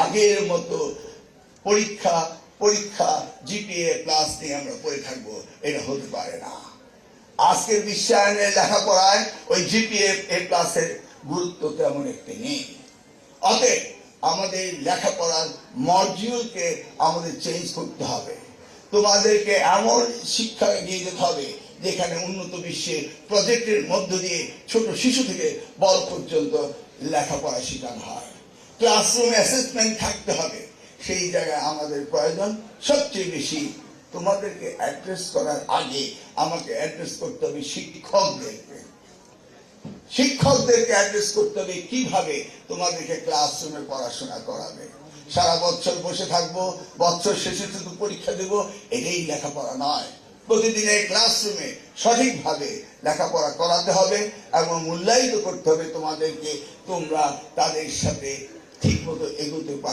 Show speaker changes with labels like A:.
A: আগের মতো পরীক্ষা পরীক্ষা জিপিএ প্লাস নিয়ে আমরা পড়ে থাকবো, এটা হতে পারে না। আজকের বিশ্বায়নের লেখাপড়ায় ওই জিপিএ প্লাসের গুরুত্ব তেমন একটি নেই। অতএব আমাদের লেখাপড়ার মডিউলকে আমাদের চেঞ্জ করতে হবে। তোমাদেরকে এমন শিক্ষা এগিয়ে যেতে হবে যেখানে উন্নত বিশ্বে প্রজেক্টের মধ্য দিয়ে ছোট শিশু থেকে বড় পর্যন্ত লেখাপড়া শেখানো হয়। ক্লাসরুম অ্যাসেসমেন্ট থাকতে হবে। সেই জায়গায় আমাদের প্রয়োজন সবচেয়ে বেশি। তোমাদেরকে অ্যাড্রেস করার আগে আমাকে অ্যাড্রেস করতে হবে শিক্ষকদেরকে। শিক্ষকদেরকে অ্যাড্রেস করতে হবে কিভাবে তোমাদেরকে ক্লাসরুমে পড়াশোনা করাবে। সারা বছর বসে থাকবো, বছর শেষে শুধু পরীক্ষা দেবো, এটাই লেখাপড়া নয়। প্রতিদিনের ক্লাসরুমে সঠিকভাবে লেখাপড়া করাতে হবে এবং মূল্যায়িত করতে হবে তোমাদেরকে। তোমরা তাদের সাথে ঠিক মতো এগোতে পারো।